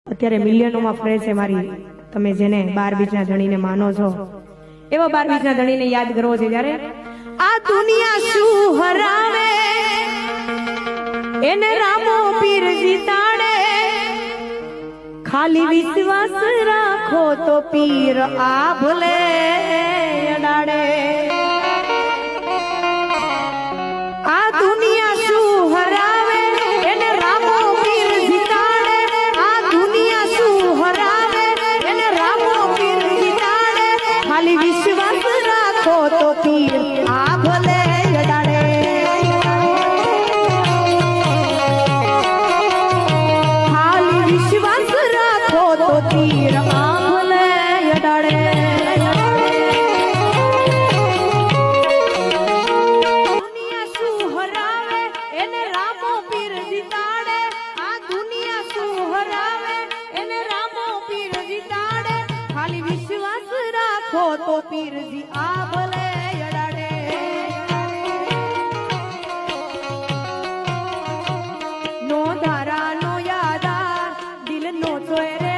અત્યારે મિલિયનોમાં ફરે છે મારી તમે જેને 12 બીજના ધણીને માનો છો એવા 12 બીજના ધણીને યાદ કરવો છે જ્યારે આ દુનિયા શું હરાવે એને રામો પીર જીતાડે ખાલી વિશ્વાસ રાખો તો પીર આ ભલે અડાડે આ દુનિયા શું હરાવે એને રામો પીર જીતાડે આ દુનિયા શું હરાવે એને રામો પીર જીતાડે ખાલી વિશ્વાસ રાખો તો પીર આ ભલે અડાડે ખાલી વિશ્વાસ રાખો તો પીર આ ભલે અડાડે તો પીરજી આ ભલે અડાડે નો ધારા નો યાદાર દિલ નો ચોય રે